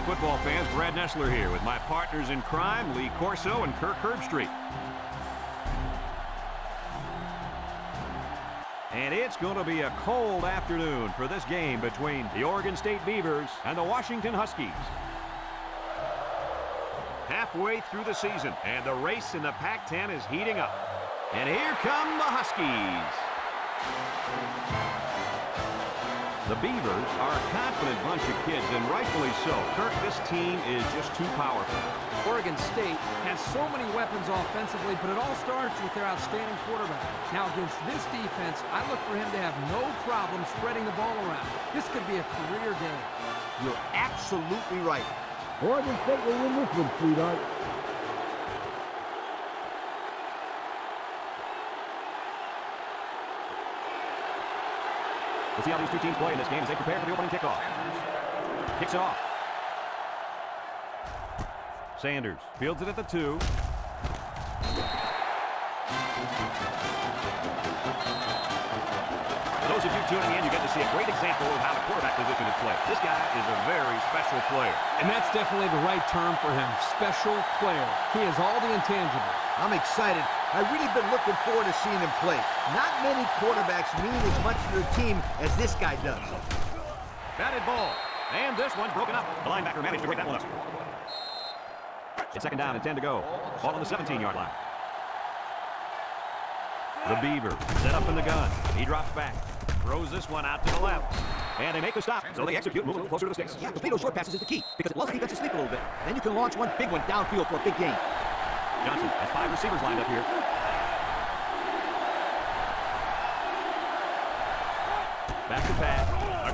football fans, Brad Nessler here with my partners in crime, Lee Corso and Kirk Herbstreit. And it's going to be a cold afternoon for this game between the Oregon State Beavers and the Washington Huskies. Halfway through the season, and the race in the Pac-10 is heating up. And here come the Huskies. The Beavers are a confident bunch of kids, and rightfully so. Kirk, this team is just too powerful. Oregon State has so many weapons offensively, but it all starts with their outstanding quarterback. Now, against this defense, I look for him to have no problem spreading the ball around. This could be a career game. You're absolutely right. Oregon State will win this one, sweetheart. We'll see how these two teams play in this game as they prepare for the opening kickoff. Kicks it off. Sanders fields it at the 2. For those of you tuning in, you get to see a great example of how the quarterback position is played. This guy is a very special player. And that's definitely the right term for him, special player. He has all the intangibles. I'm excited. I've really been looking forward to seeing him play. Not many quarterbacks mean as much to their team as this guy does. Batted ball. And this one's broken up. The linebacker managed to break that one up. It's second down and 10 to go. Ball on the 17-yard line. The Beaver set up in the gun. He drops back. Throws this one out to the left. And they make the stop. So they execute, move a little closer to the sticks. Yeah, complete those short passes is the key because it lets the defense to sleep a little bit. Then you can launch one big one downfield for a big gain. Johnson has 5 receivers lined up here. Back to pass.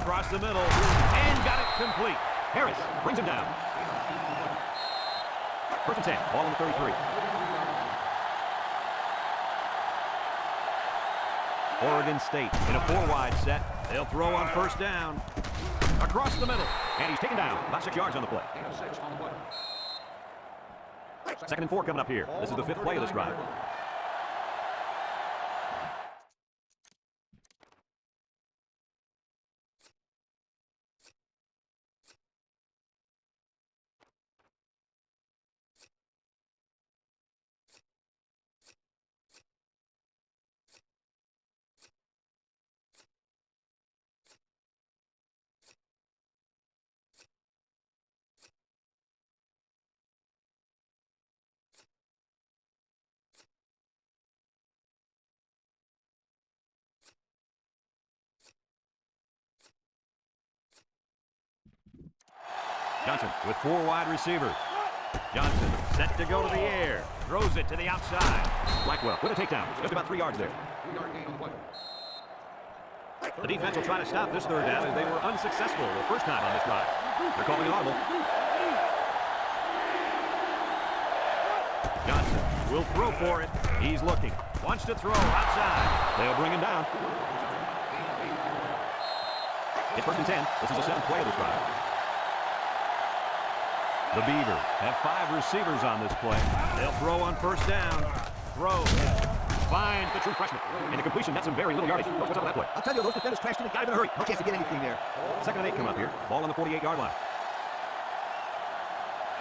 Across the middle. And got it complete. Harris brings him down. First and 10. Ball on the 33. Oregon State in a 4-wide set. They'll throw on first down. Across the middle. And he's taken down. About 6 yards on the play. Second and 4 coming up here. This is the 5th play of this drive. Johnson with 4 wide receivers. Johnson set to go to the air. Throws it to the outside. Blackwell with a takedown. Just about 3 yards there. The defense will try to stop this third down as they were unsuccessful the first time on this drive. They're calling an audible. Johnson will throw for it. He's looking. Wants to throw outside. They'll bring him down. It's first and 10. This is the 7th play of this drive. The Beavers have 5 receivers on this play. They'll throw on first down. Throws. Finds the true freshman. And the completion, that's some very little yardage. What's up with that play? I'll tell you, those defenders crashed in and got him in a hurry. No chance to get anything there. Second and 8 come up here. Ball on the 48-yard line.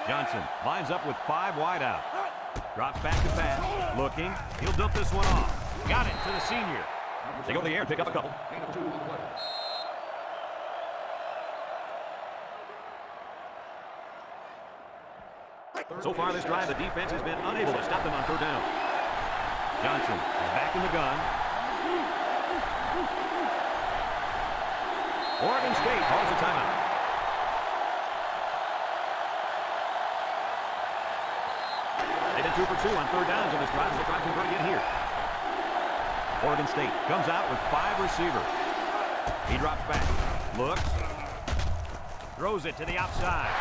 Johnson lines up with 5 wide out. Drops back to pass. Looking. He'll dump this one off. Got it to the senior. They go to the air and pick up a couple. So far this drive, the defense has been unable to stop them on third down. Johnson is back in the gun. Oregon State calls a timeout. They've been 2 for 2 on third downs on this drive. They try to convert again here. Oregon State comes out with 5 receivers. He drops back. Looks. Throws it to the outside.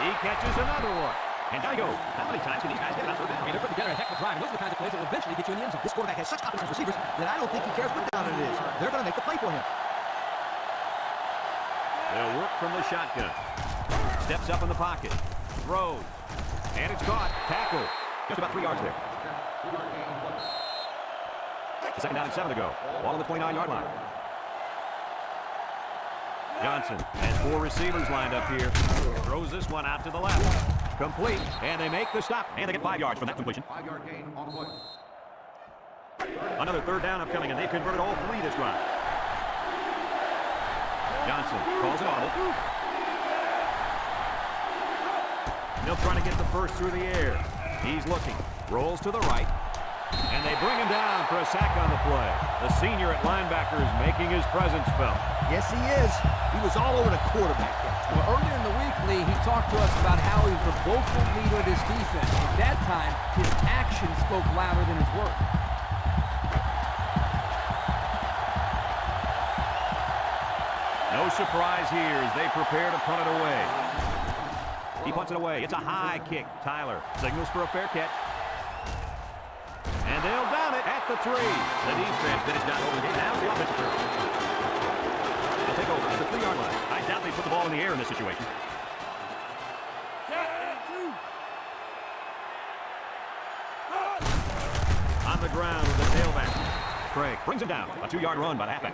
He catches another one. And down he goes. How many times can these guys get it on third down? They're putting together a heck of a drive, and those are the kinds of plays that will eventually get you in the end zone. This quarterback has such confidence in receivers that I don't think he cares what down it is. They're going to make the play for him. They'll work from the shotgun. Steps up in the pocket. Throws. And it's caught. Tackle. Just about 3 yards there. Second down and 7 to go. Ball on the 29-yard line. Johnson has 4 receivers lined up here. Throws this one out to the left. Complete, and they make the stop, and they get 5 yards from that completion. 5-yard gain on the play. Another third down upcoming, and they've converted all 3 this drive. Johnson calls it audible. They'll try to get the first through the air. He's looking, rolls to the right, and they bring him down for a sack on the play. The senior at linebacker is making his presence felt. Yes, he is. He was all over the quarterback. Well, earlier in the week, Lee, he talked to us about how he was the vocal leader of his defense. At that time, his actions spoke louder than his words. No surprise here as they prepare to punt it away. He punts it away. It's a high kick. Tyler signals for a fair catch. And they'll down it at the 3. The defense finished down over the game. Now the offensive turn. They'll take over at the 3-yard line. I doubt they put the ball in the air in this situation. On the ground with the tailback. Craig brings him down. A 2-yard run by the halfback.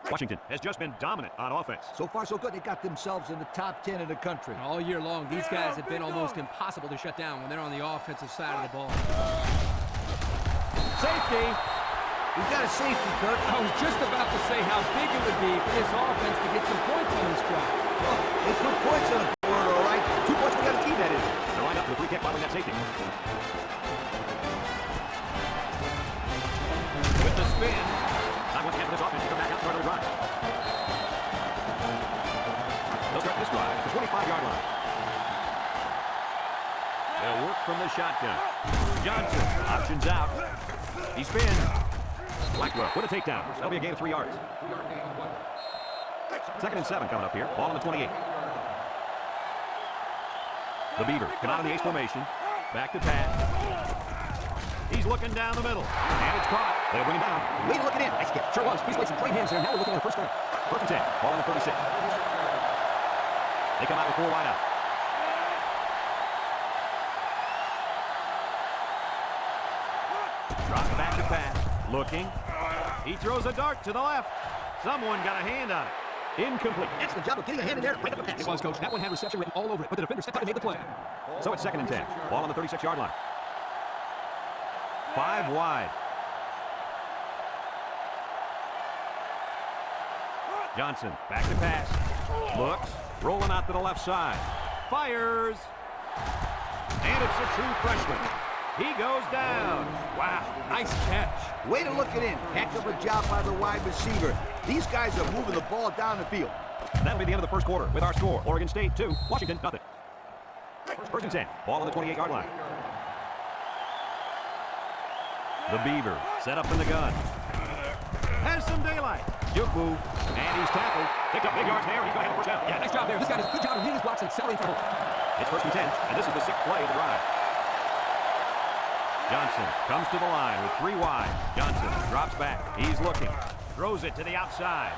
Washington has just been dominant on offense. So far, so good. They got themselves in the top 10 in the country. All year long, these guys have been almost impossible to shut down when they're on the offensive side of the ball. Safety. We've got a safety, Kirk. I was just about to say how big it would be for this offense to get some points on this drive. Well, they put points on the board, all right. 2 points, we got to keep that in. They're lined up for the free kick following that safety. With the spin. Not once again for this offense to come back out and start another drive. They'll start this drive at the 25-yard line. They'll work from the shotgun. Johnson options out. He spins. Blackwell with a takedown. That'll be a gain of 3 yards. 2nd and 7 coming up here. Ball on the 28. The Beaver come out in the ace formation. Back to pass. He's looking down the middle. And it's caught. They'll bring him down. Way to look it in. Nice kick. Sure was. He's played some great hands there. Now we're looking at the first down. 1st and 10. Ball on the 36. They come out with 4 wide out. Drop back to pass. Looking. He throws a dart to the left. Someone got a hand on it. Incomplete. Excellent job of getting a hand in there to break up the pass. It was, Coach. That one had reception written all over it, but the defender stepped up and made the play. So it's 2nd and 10. Ball on the 36-yard line. 5 wide. Johnson back to pass. Looks. Rolling out to the left side. Fires. And it's a true freshman. He goes down. Wow, nice catch. Way to look it in. Heck of a job by the wide receiver. These guys are moving the ball down the field. That'll be the end of the first quarter with our score. Oregon State 2, Washington nothing. 1st and 10. Ball on the 28-yard line. The Beaver set up in the gun. Has some daylight. Juku. And he's tackled. Picked up big yards there. He's going to have the first down. Yeah, nice job there. This guy does a good job of hitting his blocks and accelerating for home. It's 1st and 10, and this is the 6th play of the drive. Johnson comes to the line with 3 wide. Johnson drops back. He's looking. Throws it to the outside.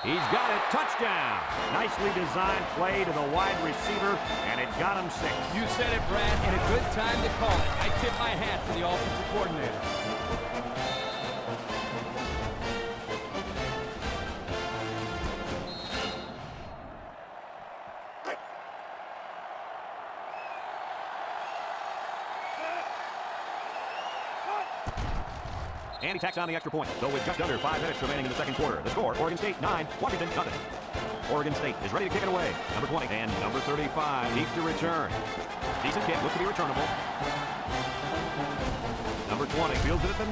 He's got it. Touchdown. Nicely designed play to the wide receiver, and it got him 6. You said it, Brad, and a good time to call it. I tip my hat to the offensive coordinator. And he tacks on the extra point. So with just under 5 minutes remaining in the 2nd quarter, the score, Oregon State 9, Washington nothing. Oregon State is ready to kick it away. Number 20 and number 35 needs to return. Decent kick, looks to be returnable. Number 20 fields it at the 9.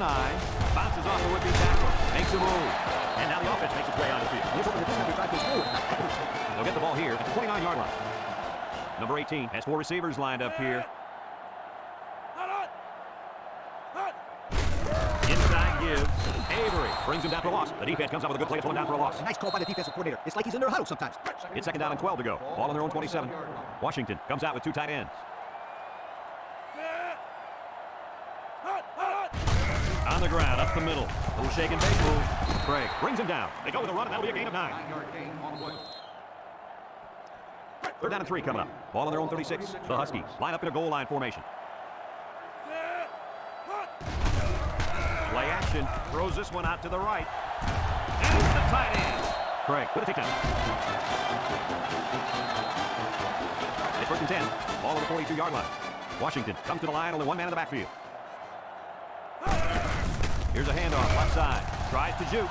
Bounces off the would-be tackle. Makes a move. And now the offense makes its way on the field. They'll get the ball here at the 29-yard line. Number 18 has 4 receivers lined up here. Inside gives. Avery brings him down for a loss. The defense comes out with a good play to pull him down for a loss. Nice call by the defensive coordinator. It's like he's in their huddle sometimes. It's 2nd down and 12 to go. Ball on their own 27. Washington comes out with 2 tight ends. On the ground, up the middle. Little shake and bake move. Craig brings him down. They go with a run, and that'll be a gain of 9. 9-yard gain on the play. 3rd down and 3 coming up. Ball on their own 36. The Huskies line up in a goal line formation. Play action. Throws this one out to the right. And it's the tight end. Craig with a takedown. It's 1st and 10. Ball on the 42-yard line. Washington comes to the line, only one man in the backfield. Here's a handoff, left side. Tries to juke.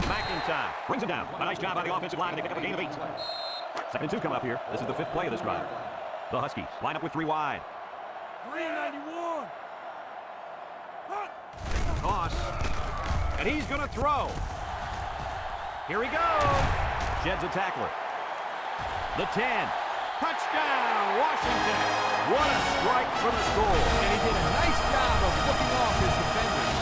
McIntyre brings him down. A nice job by the offensive line to pick up a gain of 8. 2nd and 2 coming up here. This is the 5th play of this drive. The Huskies line up with 3 wide. 391. Toss. And he's going to throw. Here he goes. Sheds a tackler. The 10. Touchdown, Washington. What a strike for the score. And he did a nice job of looking off his defenders.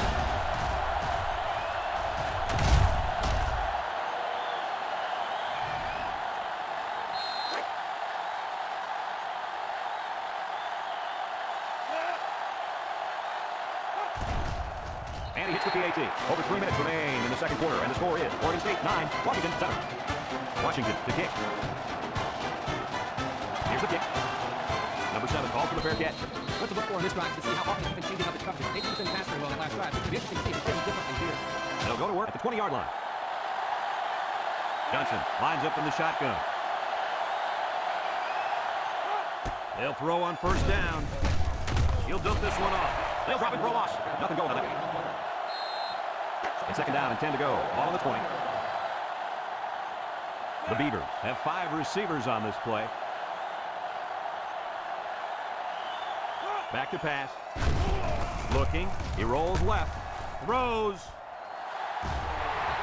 And he hits the PAT. Over 3 minutes remain in the 2nd quarter, and the score is Oregon State 9, Washington 7. Washington to kick. Here's the kick. Number 7 calls for the fair catch. What to look for in this drive to see how often defense changes up its coverage. They didn't pass very well in that last drive. It's going to be interesting to see if it's getting differently here. They'll go to work at the 20-yard line. Johnson lines up in the shotgun. They'll throw on 1st down. He'll dump this one off. They'll drop it for a loss. Nothing going on that. It's 2nd down and 10 to go. Ball on the 20. The Beavers have 5 receivers on this play. Back to pass. Looking. He rolls left. Throws.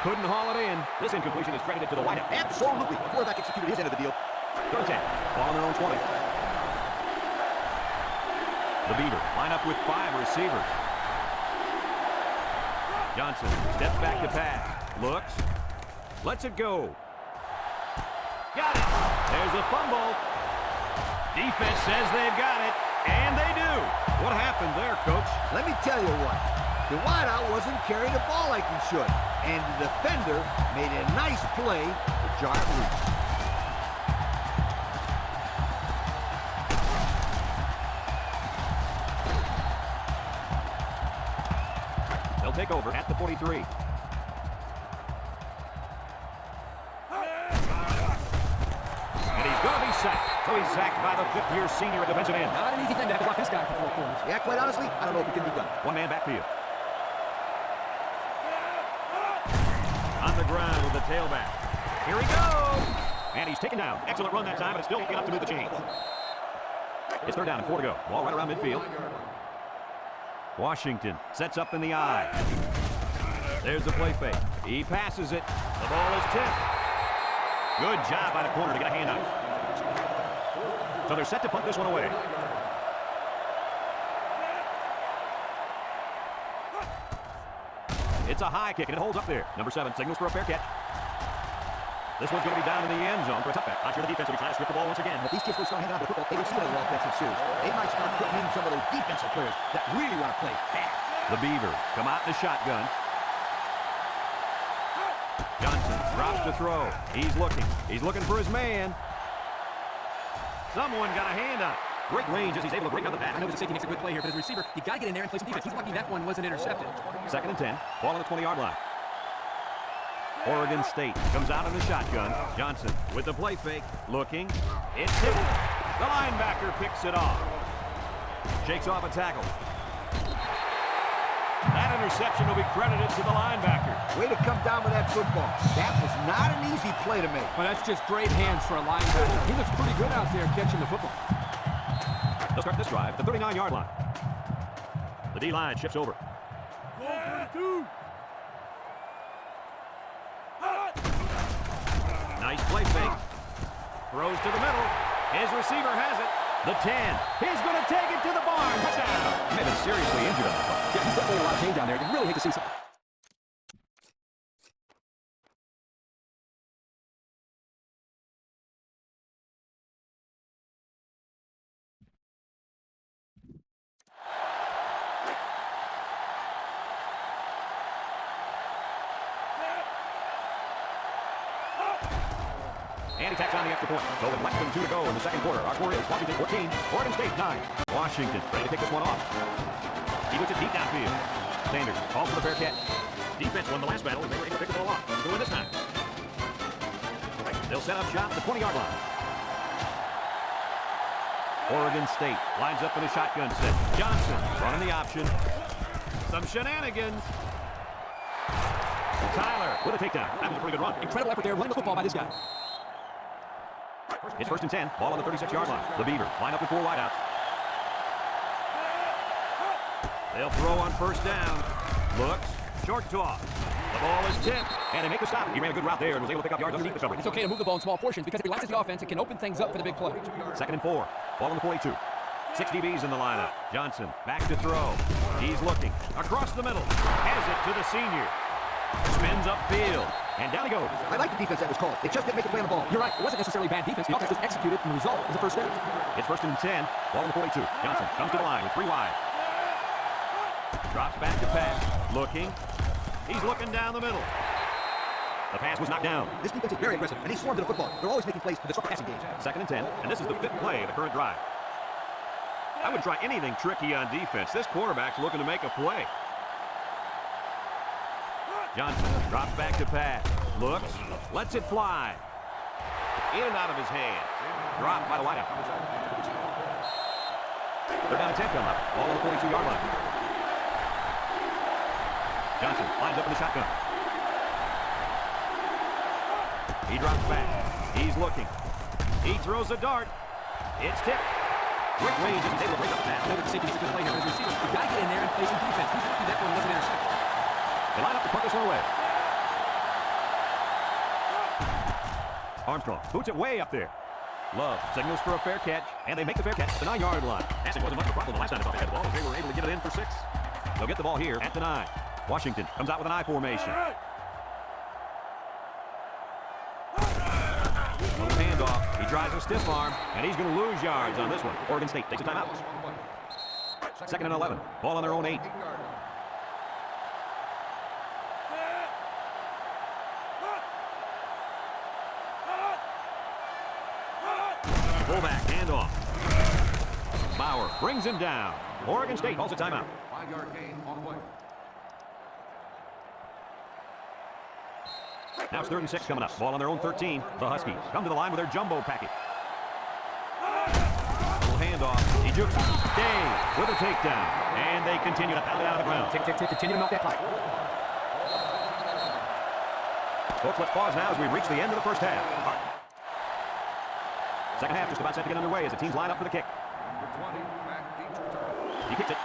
Couldn't haul it in. This incompletion is credited to the wideout. Absolutely. The quarterback executed his end of the deal. 3rd and 10. Ball on their own 20. The Beavers line up with 5 receivers. Johnson steps back to pass. Looks. Lets it go. Got it. There's a fumble. Defense says they've got it. And they do. What happened there, Coach? Let me tell you what. The wideout wasn't carrying the ball like he should. And the defender made a nice play to jar it loose. They'll take over at the 43. And he's going to be sacked. So he's sacked by the 5th-year senior at defensive end. Not an easy thing to have to block this guy for 4 quarters. Yeah, quite honestly, I don't know if it can be done. One man backfield. On the ground with the tailback. Here he goes. And he's taken down. Excellent run that time, but it's still enough to move the chains. It's 3rd down and 4 to go. Ball right around midfield. Washington sets up in the eye. There's the play fake. He passes it. The ball is tipped. Good job by the corner to get a hand on it. So they're set to punt this one away. It's a high kick, and it holds up there. Number 7 signals for a fair catch. This one's going to be down in the end zone for a touchback. I'm sure the defense will be trying to strip the ball once again. If these kids will start hanging out the football, they will see their offensive series. They might start putting in some of those defensive players that really want to play fast. The Beavers come out in the shotgun. Johnson drops to throw. He's looking. He's looking for his man. Someone got a hand on it. Great range as he's able to break out the pass. I know the safety makes a good play here, but as a receiver, you got to get in there and play some defense. He's lucky that one wasn't intercepted. 2nd and 10. Ball on the 20-yard line. Oregon State comes out in the shotgun. Johnson with the play fake. Looking. It's hit. The linebacker picks it off. Shakes off a tackle. That interception will be credited to the linebacker. Way to come down with that football. That was not an easy play to make. But that's just great hands for a linebacker. He looks pretty good out there catching the football. They'll start this drive at the 39-yard line. The D-line shifts over. Nice play fake. Throws to the middle. His receiver has it. The 10. He's going to take it to the barn. Touchdown. He may have been seriously injured on the play. Yeah, he's definitely a lot of pain down there. You really hate to see something. And he tacks on the extra point. So with less than 2 to go in the 2nd quarter, our score is Washington 14, Oregon State 9. Washington ready to take this one off. He puts it deep downfield. Sanders calls for the fair catch. Defense won the last battle, and they were able to pick the ball off. Who win this time? He'll set up shop at the 20-yard line. Oregon State lines up in a shotgun set. Johnson running the option. Some shenanigans. Tyler with a takedown. That was a pretty good run. Incredible effort there, running the football by this guy. It's 1st and 10. Ball on the 36-yard line. The Beavers line up with 4 wideouts. They'll throw on 1st down. Looks. Short toss. The ball is tipped. And they make the stop. He ran a good route there and was able to pick up yards underneath the coverage. It's okay to move the ball in small portions because if he relaxes the offense, it can open things up for the big play. 2nd and 4. Ball on the 42. 6 DBs in the lineup. Johnson back to throw. He's looking. Across the middle. Has it to the senior. Spins upfield. And down he goes. I like the defense that was called. They just didn't make the play on the ball. You're right. It wasn't necessarily bad defense. The offense just executed, and the result was a first down. It's 1st and 10. Ball on the 42. Johnson comes to the line with 3 wide. Drops back to pass. Looking. He's looking down the middle. The pass was knocked down. This defense is very aggressive, and they swarm to the football. They're always making plays to disrupt the passing game. 2nd and 10. And this is the 5th play of the current drive. I would try anything tricky on defense. This quarterback's looking to make a play. Johnson drops back to pass. Looks. Lets it fly. In and out of his hand. Dropped by the wideout. They're down to 10 coming up. Ball on the 42-yard line. Johnson lines up in the shotgun. He drops back. He's looking. He throws a dart. It's tipped. Quick range is able to break up the pass. I know that the safety needs to play here, but as a receiver, you've got to get in there and play some defense. He's going to do that when he doesn't intercept. They line up to punt this one away. Armstrong boots it way up there. Love signals for a fair catch, and they make the fair catch at the 9-yard line. Passing wasn't much of a problem the last time they thought they had the ball, as they were able to get it in for 6. They'll get the ball here at the 9. Washington comes out with an I formation. Little handoff. He tries a stiff arm, and he's going to lose yards on this one. Oregon State takes a timeout. 2nd and 11. Ball on their own 8. Fullback handoff. Bauer brings him down. Oregon State calls a timeout. 5-yard gain on play. Now it's 3rd and 6 coming up. Ball on their own 13. The Huskies come to the line with their jumbo package. Little handoff. He jukes. Day with a takedown. And they continue to pound it out of the ground. Tick, tick, tick. Continue to milk that clock. Folks, let's pause now as we reach the end of the first half. Second half just about set to get underway as the teams line up for the kick. Number 20, Matt Deach returns. He kicks it.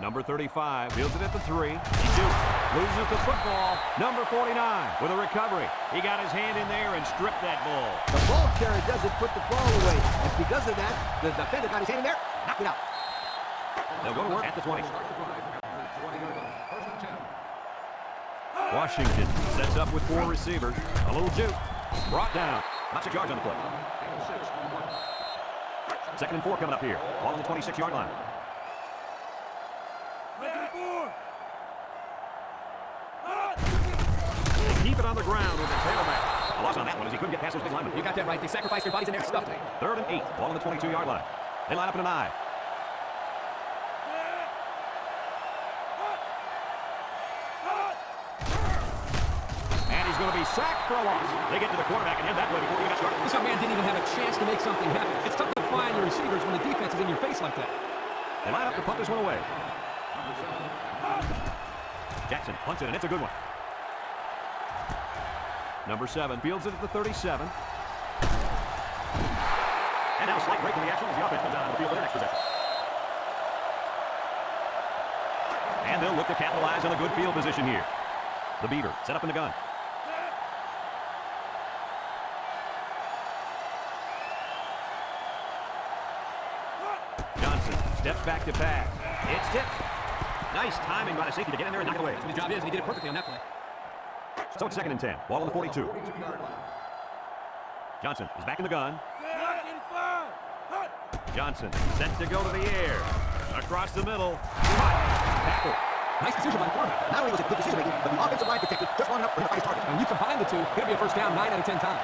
Number 35 fields it at the 3. He shoots. Loses the football. Number 49 with a recovery. He got his hand in there and stripped that ball. The ball carrier doesn't put the ball away, and because of that, the defender got his hand in there, knocked it out. They'll go to work at the 20. Start the drive at the 20-yard line. 1st and 10. Washington sets up with 4 receivers. A little juke. Brought down. About 6 yards on the play. 6 on play. 2nd and 4 coming up here. Ball on the 26-yard line. They keep it on the ground with the tailback. A loss on that one as he couldn't get past those big linemen. You got that right. They sacrificed their bodies in there and stuffed it. 3rd and 8. Ball on the 22-yard line. They line up in an I. And he's going to be sacked for a loss. They get to the quarterback and end that play before he got started. This young man didn't even have a chance to make something happen. It's tough to find your receivers when the defense is in your face like that. They line up to punt this one away. Jackson punts it, and it's a good one. Number 7 fields it at the 37. And now a slight break in the action as the offense comes out on the field for their next possession. And they'll look to capitalize on a good field position here. The Beaver set up in the gun. Johnson steps back to pass. It's tipped. Nice timing by the safety to get in there and knock it away. That's what his job is, and he did it perfectly on that play. So it's 2nd and 10. Ball on the 42. Johnson is back in the gun. Johnson set to go to the air. Across the middle. Tackle. Nice decision by the quarterback. Not only was it good decision making, but the offensive line protected just long enough for him to find his target. And when you combine the two, it'll be a first down 9 out of 10 times.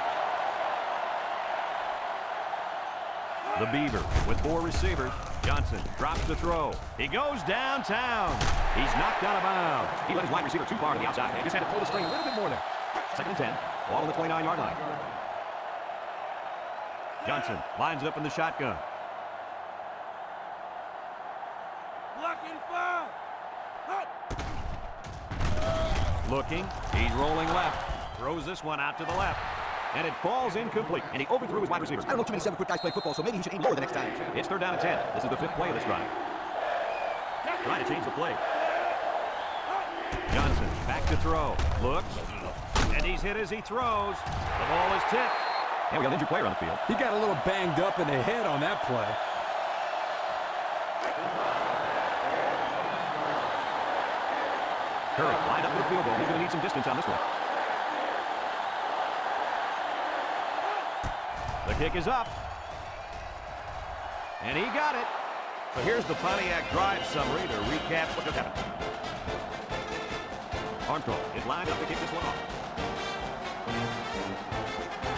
The Beaver with 4 receivers. Johnson drops the throw. He goes downtown. He's knocked out of bounds. He let his wide receiver too far to the outside. They just had to pull the string a little bit more there. Second and 10. Ball on the 29-yard line. Johnson lines it up in the shotgun. Blocking foul. Looking. He's rolling left. Throws this one out to the left. And it falls incomplete. And he overthrew his wide receivers. I don't know too many 7-foot guys play football, so maybe he should aim lower the next time. It's third down and 10. This is the 5th play of this drive. Trying to change the play. Johnson back to throw. Looks. And he's hit as he throws. The ball is tipped. And we got an injured player on the field. He got a little banged up in the head on that play. Curry lined up for the field goal. He's going to need some distance on this one. The kick is up. And he got it. So here's the Pontiac drive summary to recap what just happened. Armstrong is lined up to kick this one off.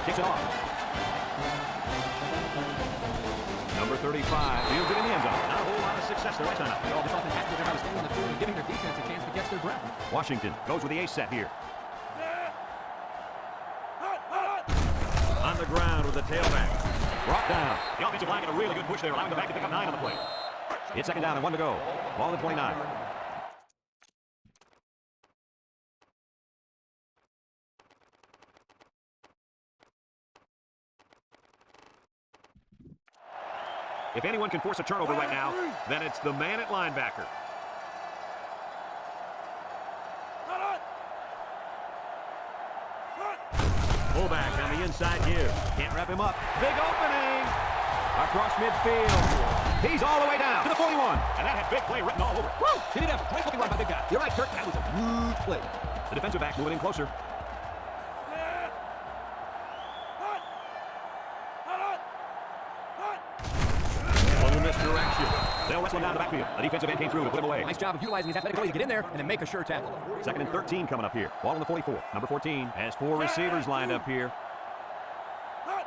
Kicks it off. Number 35 fields it in the end zone. Not a whole lot of success there right time. Well, this offense has to figure out how to stay on the field and giving their defense a chance to catch their breath. Washington goes with the ace set here. On the ground with the tailback. Brought down. The offensive line got a really good push there, allowing the back to pick up 9 on the play. It's second down and 1 to go. Ball on the 29. If anyone can force a turnover right now, then it's the man at linebacker. Fullback on the inside give. Can't wrap him up. Big opening. Across midfield. He's all the way down to the 41. And that had big play written all over it. Woo! Hit it up. Nice looking run by big guy. You're right, Kirk. That was a huge play. The defensive back moving in closer. Little misdirection. They'll wrestle him down the backfield. The defensive end came through to put him away. Nice job of utilizing his athletic ability to get in there and then make a sure tackle. Second and 13 coming up here. Ball on the 44. Number 14 has 4 receivers lined up here.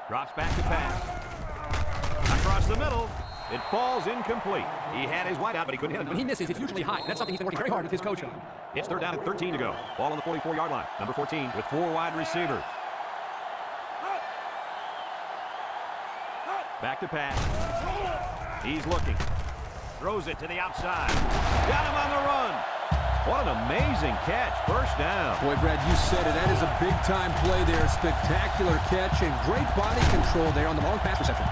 Drops back to pass. Across the middle. It falls incomplete. He had his wide out, but he couldn't hit it. When he misses, it's usually high. That's something he's been working very hard with his coach on. It's third down and 13 to go. Ball on the 44-yard line. Number 14 with 4 wide receivers. Back to pass. He's looking. Throws it to the outside. Got him on the run. What an amazing catch. First down. Boy, Brad, you said it. That is a big-time play there. Spectacular catch and great body control there on the long pass reception.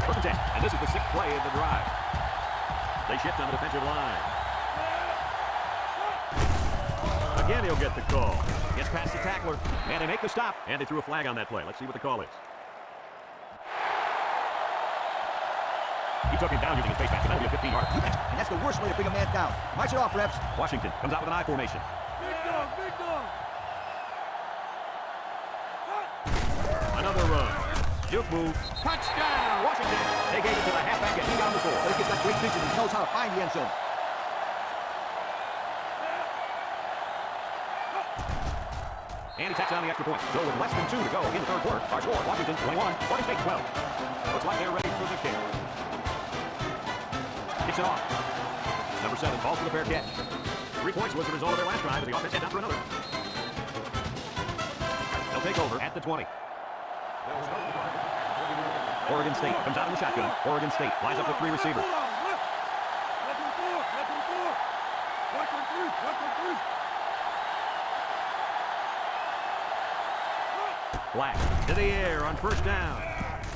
First and 10. And this is the 6th play of the drive. They shift on the defensive line. Again, he'll get the call. Gets past the tackler. And they make the stop. And they threw a flag on that play. Let's see what the call is. He took him down using his face mask. That'll be a 15-yarder. And that's the worst way to bring a man down. March it off, refs. Washington comes out with an I formation. Big dog, big dog. Another run. Juke move. Touchdown, Washington. They gave it to the halfback and he got on the score. But he's got great vision. He knows how to find the end zone. And he tacks on the extra point. So with less than 2 to go in the third quarter, our score, Washington 21, Florida State 12. Looks like they're ready for the kick. Kicks it off. Number 7 falls for the fair catch. 3 points was the result of their last drive as the offense heads out for another. They'll take over at the 20. Oregon State comes out in the shotgun. Oregon State lines up with 3 receivers. Let him go. Let him go. Let him through. Let him through. Black to the air on first down.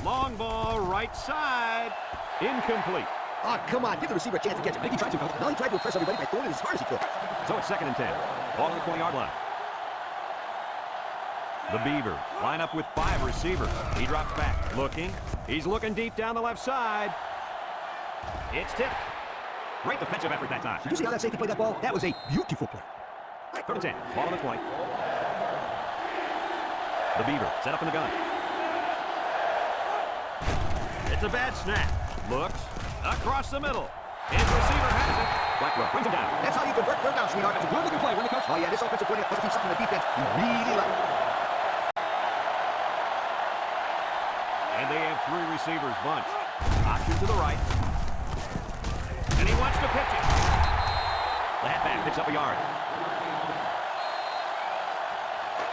Long ball right side. Incomplete. Oh, come on. Give the receiver a chance to catch it. I think he tried to. No, he tried to impress everybody by throwing it as hard as he could. So it's second and 10. Ball on the 20-yard line. The Beavers line up with 5 receivers. He drops back. Looking. He's looking deep down the left side. It's tipped. Great defensive effort that time. Did you see how that safety played that ball? That was a beautiful play. Third and 10. Ball on the 20. The Beaver set up in the gun. It's a bad snap. Looks. Across the middle. His receiver has it. Blackwell brings him down. That's how you convert third down, sweetheart. That's a good looking play, when the coach. Oh, yeah, this offensive coordinator must be something on the defense you really like. And they have 3 receivers bunched. Option to the right. And he wants to pitch it. The halfback picks up a yard.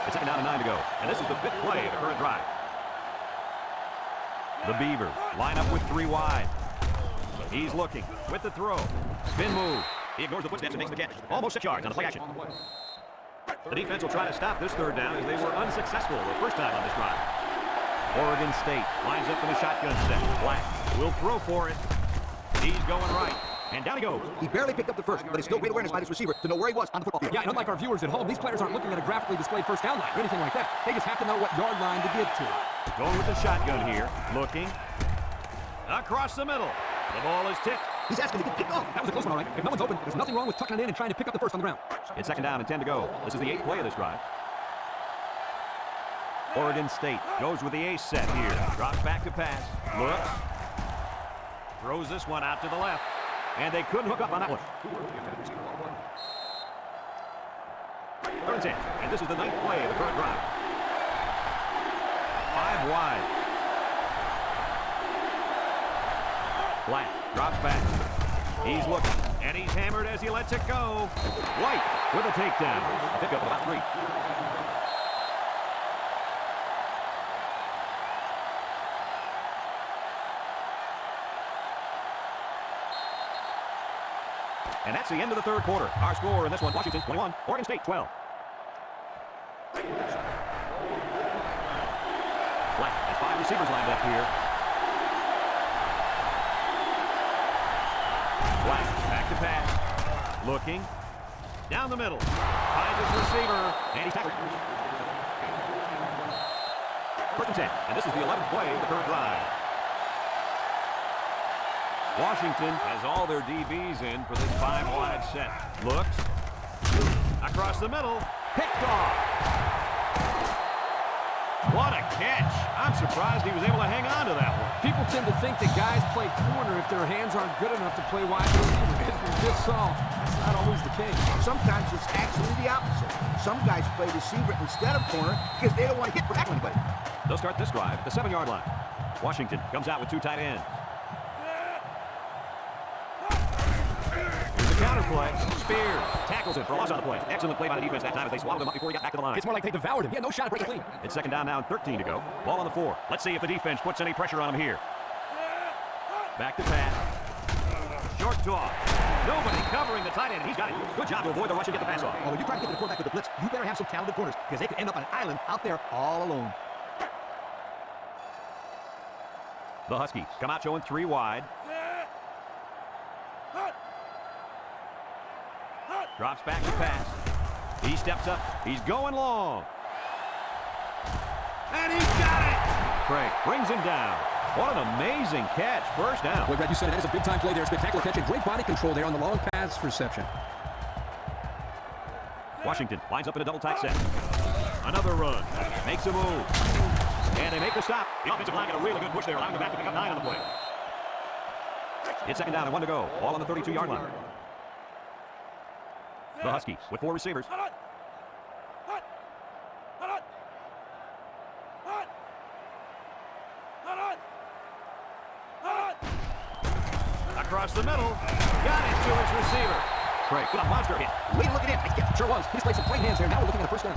It's second down and 9 to go. And this is the 5th play of the current drive. The Beavers line up with 3 wide. He's looking with the throw. Spin move. He ignores the footsteps and makes the catch. Almost 6 yards on the play action. The defense will try to stop this third down as they were unsuccessful the first time on this drive. Oregon State lines up in a shotgun set. Black will throw for it. He's going right. And down he goes. He barely picked up the first, but it's still great awareness by this receiver to know where he was on the football field. Yeah, and unlike our viewers at home, these players aren't looking at a graphically displayed first down line or anything like that. They just have to know what yard line to get to. Going with the shotgun here. Looking. Across the middle. The ball is tipped. He's asking to get picked off. That was a close one, all right. If no one's open, there's nothing wrong with tucking it in and trying to pick up the first on the ground. It's second down and 10 to go. This is the 8th play of this drive. Oregon State goes with the ace set here. Drops back to pass. Looks. Throws this one out to the left. And they couldn't hook up on that one. Third and 10. And this is the 9th play of the current drive. 5 wide. Black drops back. He's looking. And he's hammered as he lets it go. White with a takedown. A pickup of about 3. And that's the end of the third quarter. Our score in this one, Washington 21, Oregon State 12. Black has 5 receivers lined up here. Black back to pass. Looking. Down the middle. Finds his receiver. And he's tackled. First and 10. And this is the 11th play of the current drive. Washington has all their DBs in for this 5 wide set. Looks. Across the middle. Picked off. What a catch. I'm surprised he was able to hang on to that one. People tend to think that guys play corner if their hands aren't good enough to play wide receiver. As we just saw, that's not always the case. Sometimes it's actually the opposite. Some guys play receiver instead of corner because they don't want to hit or tackle anybody. They'll start this drive at the 7-yard line. Washington comes out with 2 tight ends. Here's the counter play. Spears tackles it for a loss on the play. Excellent play by the defense that time as they swallowed him up before he got back to the line. It's more like they devoured him. He had no shot at breaking clean. It's second down now and 13 to go. Ball on the 4. Let's see if the defense puts any pressure on him here. Back to pass. Short toss. Nobody covering the tight end, and he's got it. Good job to avoid the rush and get the pass off. Oh, when you try to get to the quarterback with the blitz, you better have some talented corners because they could end up on an island out there all alone. The Huskies come out showing 3 wide. Drops back to pass. He steps up. He's going long. And he's got it! Craig brings him down. What an amazing catch. First down. Well, Brad, you said it. That is a big-time play there. Spectacular catch and great body control there on the long pass reception. Washington lines up in a double tight set. Another run. Makes a move. And they make the stop. The offensive line got a really good push there, allowing them back to pick up 9 on the play. It's second down and 1 to go. Ball on the 32-yard line. The Huskies with 4 receivers. Across the middle. Got it to his receiver. Craig with a monster hit. Way to look at it. Nice catch. Sure was. He displayed some clean hands there. Now we're looking at a first down.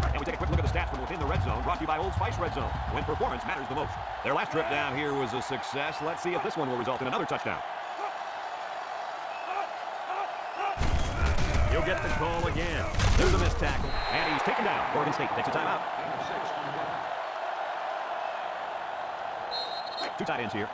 And we take a quick look at the stats from within the red zone, brought to you by Old Spice Red Zone, when performance matters the most. Their last trip down here was a success. Let's see if this one will result in another touchdown. He'll get the call again. There's a missed tackle, and he's taken down. Oregon State takes a timeout. 2 tight ends here.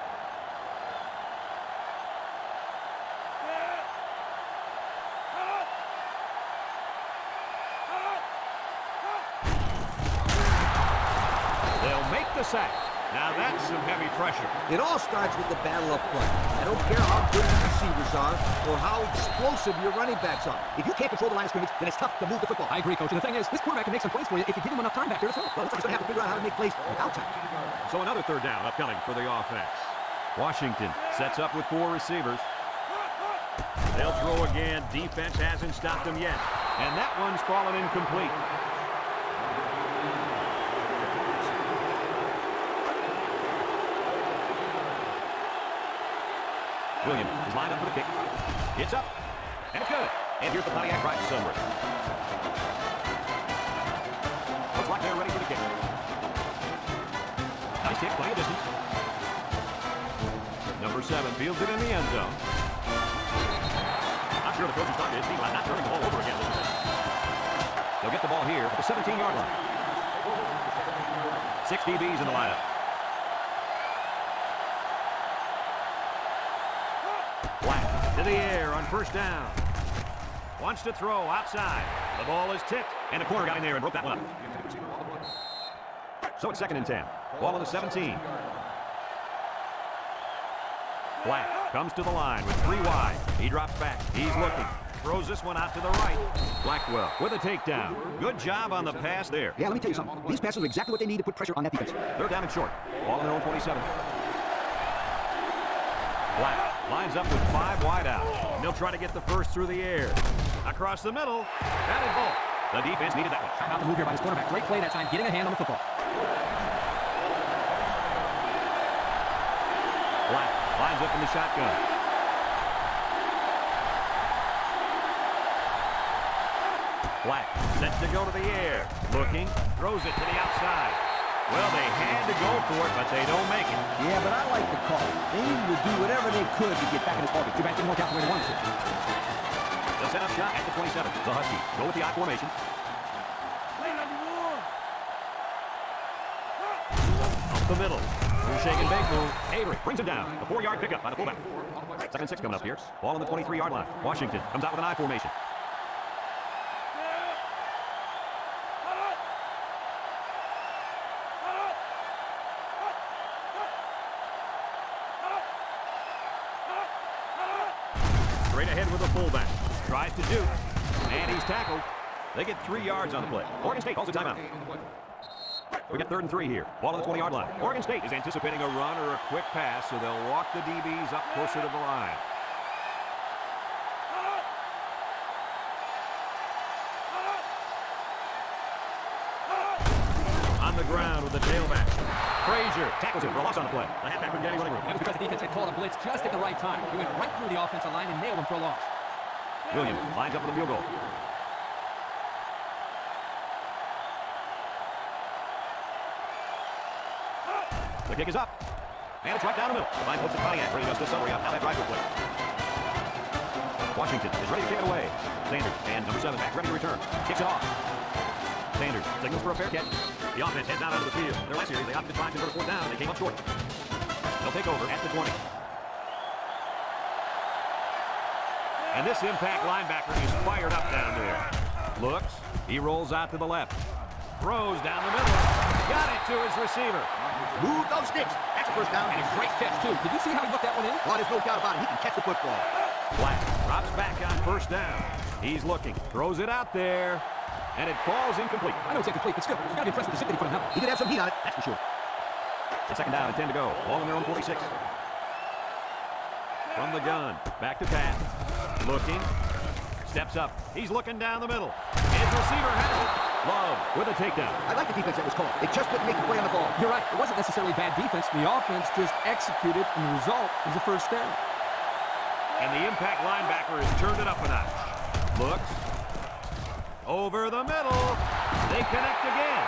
They'll make the sack. Now that's some heavy pressure. It all starts with the battle up front. I don't care how good your receivers are or how explosive your running backs are. If you can't control the line of scrimmage, then it's tough to move the football. I agree, Coach. And the thing is, this quarterback can make some plays for you if you give him enough time back there to throw. Well, looks like he's going to have to figure out how to make plays without time. So another third down upcoming for the offense. Washington sets up with 4 receivers. They'll throw again. Defense hasn't stopped them yet. And that one's fallen incomplete. Williams is lined up for the kick. It's up. And it's good. And here's the Pontiac Drive summary. there ready for the kick. Nice kick, plenty of distance. Number 7 fields it in the end zone. I'm sure the coach is talking to his team about not turning the ball over again. They'll get the ball here at the 17-yard line. 6 DBs in the lineup. Black to the air on first down. Wants to throw outside. The ball is tipped, and the corner got in there and broke that one up. So it's 2nd and 10. Ball on the 17. Black comes to the line with 3 wide. He drops back. He's looking. Throws this one out to the right. Blackwell with a takedown. Good job on the pass there. Yeah, let me tell you something. These passes are exactly what they need to put pressure on that defense. 3rd down and short. Ball on their own 27. Black lines up with 5 wide out. And they'll try to get the first through the air. Across the middle. Batted ball. The defense needed that one. Trying out the move here by his quarterback. Great play that time, getting a hand on the football. Black lines up in the shotgun. Black sets to go to the air. Looking, throws it to the outside. Well, they had to go for it, but they don't make it. Yeah, but I like the call. They needed to do whatever they could to get back in this ballgame. Too bad it didn't work out the way they wanted to. They'll set up shot at the 27. The Huskies go with the I formation. Play number 1. Up the middle. Through shake and bake move. Avery brings him down. A 4-yard pickup by the fullback. 2nd and 6 coming up here. Ball on the 23-yard line. Washington comes out with an I formation. Straight ahead with the fullback. Tries to do. And he's tackled. They get 3 yards on the play. Oregon State calls a timeout. We got 3rd and 3 here. Ball on the 20-yard line. Oregon State is anticipating a run or a quick pass, so they'll walk the DBs up closer to the line. On the ground with the tailback. Frazier tackles him for a loss on the play. The halfback couldn't get any running room. That was because the defense had called a blitz just at the right time. He went right through the offensive line and nailed him for a loss. Williams lines up for the field goal. The kick is up. And it's right down the middle. The line puts it Pontiac, bringing us the summary of how that drive will play. Washington is ready to kick it away. Sanders and number 7 back ready to return. Kicks it off. Sanders signals for a fair catch. The offense heads out onto the field. Their last series, they opted to try and convert a 4th down. They came up short. They'll take over at the 20. And this impact linebacker is fired up down there. Looks. He rolls out to the left. Throws down the middle. Got it to his receiver. Move those sticks. That's a first down. And a great catch, too. Did you see how he looked that one in? Oh, there's no doubt about it. He can catch the football. Black drops back on first down. He's looking. Throws it out there. And it falls incomplete. I know it's incomplete, but still, you got to be impressed with the zip that he put him out. He did have some heat on it, that's for sure. The 2nd down and 10 to go. Ball on their own 46. From the gun. Back to pass. Looking. Steps up. He's looking down the middle. His receiver has it. Love with a takedown. I like the defense that was called. They just couldn't make the play on the ball. You're right. It wasn't necessarily bad defense. The offense just executed, and the result is a first down. And the impact linebacker has turned it up a notch. Looks. Over the middle. They connect again.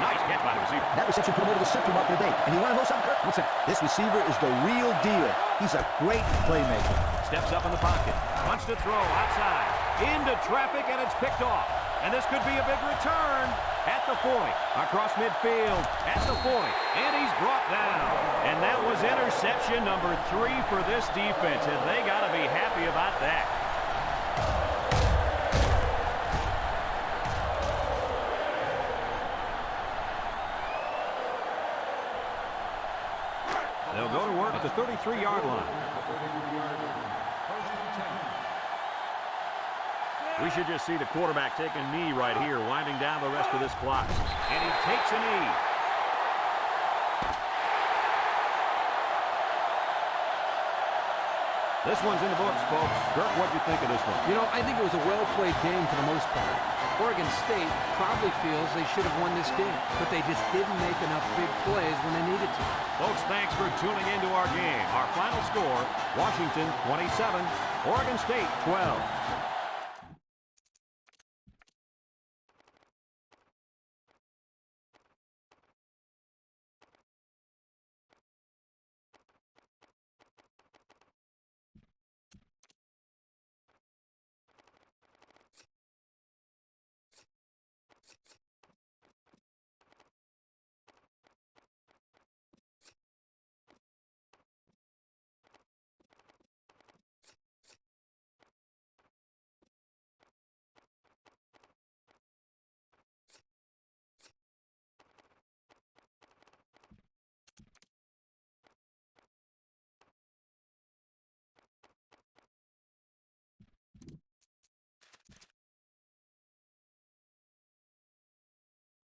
Nice catch by the receiver. That reception put him over the central mark of the day. And you want to know something, Kirk? What's that? This receiver is the real deal. He's a great playmaker. Steps up in the pocket. Wants to throw outside. Into traffic, and it's picked off. And this could be a big return at the 40. Across midfield at the 40. And he's brought down. And that was interception number 3 for this defense. And they got to be happy about that. They'll go to work at the 33-yard line. We should just see the quarterback take a knee right here, winding down the rest of this clock. And he takes a knee. This one's in the books, folks. Kirk, what'd you think of this one? You know, I think it was a well-played game for the most part. Oregon State probably feels they should have won this game, but they just didn't make enough big plays when they needed to. Folks, thanks for tuning into our game. Our final score, Washington 27, Oregon State 12.